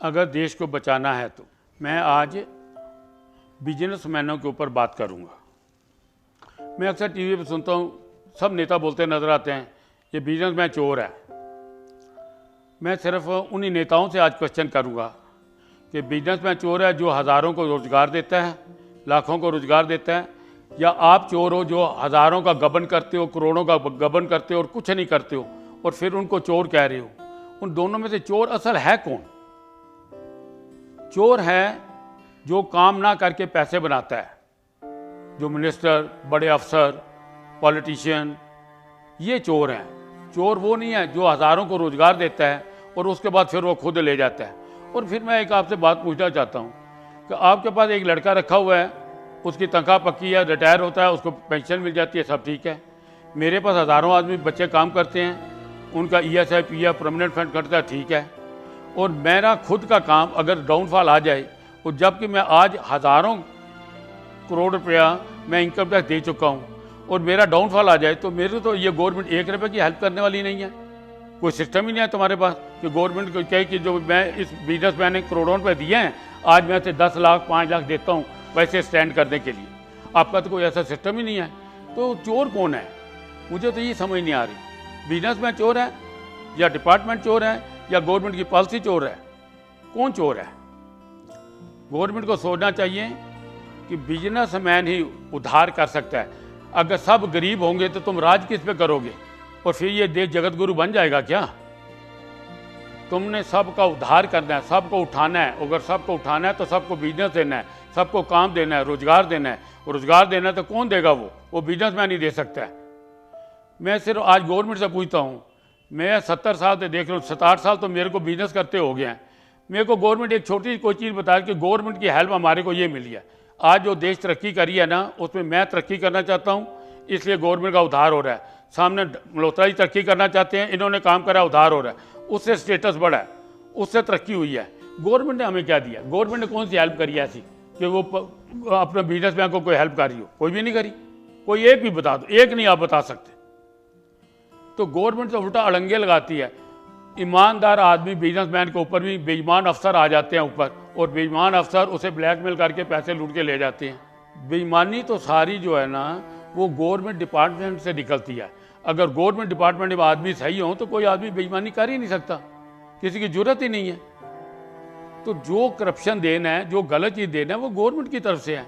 अगर देश को बचाना है तो मैं आज बिजनेसमैनों के ऊपर बात करूंगा। मैं अक्सर टीवी पे सुनता हूँ, सब नेता बोलते नज़र आते हैं ये बिजनेसमैन चोर है। मैं सिर्फ उन्हीं नेताओं से आज क्वेश्चन करूंगा कि बिजनेसमैन चोर है जो हज़ारों को रोज़गार देता है, लाखों को रोज़गार देता है, या आप चोर हो जो हज़ारों का गबन करते हो, करोड़ों का गबन करते हो और कुछ नहीं करते हो और फिर उनको चोर कह रहे हो। उन दोनों में से चोर असल है कौन? चोर है जो काम ना करके पैसे बनाता है, जो मिनिस्टर, बड़े अफसर, पॉलिटिशियन, ये चोर हैं। चोर वो नहीं है जो हज़ारों को रोज़गार देता है और उसके बाद फिर वो खुद ले जाता है। और फिर मैं एक आपसे बात पूछना चाहता हूँ कि आपके पास एक लड़का रखा हुआ है, उसकी तनख्वाह पक्की है, रिटायर होता है, उसको पेंशन मिल जाती है, सब ठीक है। मेरे पास हज़ारों आदमी बच्चे काम करते हैं, उनका ESI PF परमानेंट फंड कटता है, ठीक है। और मेरा खुद का काम अगर डाउनफॉल आ जाए, और जबकि मैं आज हज़ारों करोड़ रुपया मैं इनकम टैक्स दे चुका हूँ और मेरा डाउनफॉल आ जाए, तो मेरे तो ये गवर्नमेंट 1 रुपये की हेल्प करने वाली नहीं है। कोई सिस्टम ही नहीं है तुम्हारे पास कि गवर्नमेंट को कहे कि जो मैं इस बिजनेसमैन ने करोड़ों रुपये दिए हैं, आज मैं से 10 लाख 5 लाख देता हूँ वैसे स्टैंड करने के लिए। आपका तो कोई ऐसा सिस्टम ही नहीं है। तो चोर कौन है? मुझे तो ये समझ नहीं आ रही। बिजनेसमैन चोर है या डिपार्टमेंट चोर है या गवर्नमेंट की पॉलिसी चोर है? कौन चोर है? गवर्नमेंट को सोचना चाहिए कि बिजनेसमैन ही उद्धार कर सकता है। अगर सब गरीब होंगे तो तुम राज किस पे करोगे? और फिर ये देश जगत गुरु बन जाएगा क्या? तुमने सबका उद्धार करना है, सबको उठाना है। अगर सबको उठाना है तो सबको बिजनेस देना है, सबको काम देना है, रोजगार देना है। रोजगार देना है तो कौन देगा? वो बिजनेसमैन ही दे सकता है। मैं सिर्फ आज गवर्नमेंट से पूछता हूँ, मैं 70 साल से देख रहा हूँ, 7-8 साल तो मेरे को बिजनेस करते हो गए हैं। मेरे को गवर्नमेंट एक छोटी कोई चीज़ बताया कि गवर्नमेंट की हेल्प हमारे को ये मिली है। आज जो देश तरक्की करी है ना, उसमें मैं तरक्की करना चाहता हूँ, इसलिए गवर्नमेंट का उद्धार हो रहा है। सामने मल्होत्रा जी तरक्की करना चाहते हैं, इन्होंने काम करा, उद्धार हो रहा है, उससे स्टेटस बढ़ा है, उससे तरक्की हुई है। गवर्नमेंट ने हमें क्या दिया? गवर्नमेंट ने कौन सी हेल्प करी है ऐसी कि वो अपने बिजनेसमैन को कोई हेल्प कर रही हो? कोई भी नहीं करी। कोई एक भी बता दो, एक नहीं आप बता सकते। तो गवर्नमेंट तो उल्टा अड़ंगे लगाती है। ईमानदार आदमी बिजनेसमैन के ऊपर भी बेईमान अफसर आ जाते हैं ऊपर, और बेईमान अफसर उसे ब्लैकमेल करके पैसे लूट के ले जाते हैं। बेईमानी तो सारी जो है ना, वो गवर्नमेंट डिपार्टमेंट से निकलती है। अगर गवर्नमेंट डिपार्टमेंट में आदमी सही हो तो कोई आदमी बेईमानी कर ही नहीं सकता, किसी की जरूरत ही नहीं है। तो जो करप्शन देना है, जो गलत चीज़ देना है, वो गवर्नमेंट की तरफ से है।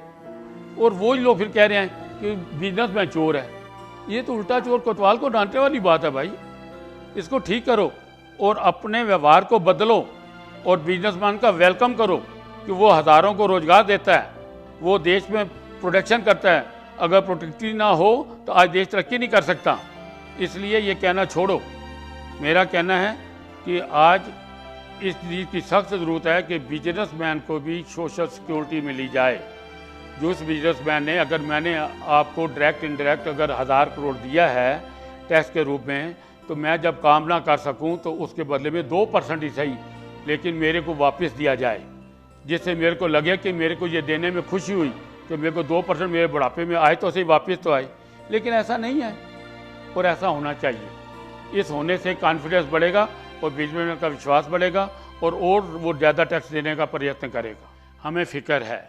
और वो ही लोग फिर कह रहे हैं कि बिजनेसमैन चोर है। ये तो उल्टा चोर कोतवाल को डांटने वाली बात है भाई। इसको ठीक करो और अपने व्यवहार को बदलो और बिजनेसमैन का वेलकम करो कि वो हज़ारों को रोजगार देता है, वो देश में प्रोटेक्शन करता है। अगर प्रोटेक्टिव ना हो तो आज देश तरक्की नहीं कर सकता। इसलिए ये कहना छोड़ो। मेरा कहना है कि आज इस चीज़ की सख्त ज़रूरत है कि बिजनेसमैन को भी सोशल सिक्योरिटी मिली जाए। जो उस बिजनेसमैन ने, अगर मैंने आपको डायरेक्ट इनडायरेक्ट अगर 1000 करोड़ दिया है टैक्स के रूप में, तो मैं जब काम ना कर सकूं तो उसके बदले में 2% ही सही, लेकिन मेरे को वापस दिया जाए, जिससे मेरे को लगे कि मेरे को ये देने में खुशी हुई कि मेरे को 2% मेरे बुढ़ापे में आए तो सही, वापस तो आए। लेकिन ऐसा नहीं है, और ऐसा होना चाहिए। इस होने से कॉन्फिडेंस बढ़ेगा और बिजनेसमैन का विश्वास बढ़ेगा और वो ज़्यादा टैक्स देने का प्रयत्न करेगा। हमें फिक्र है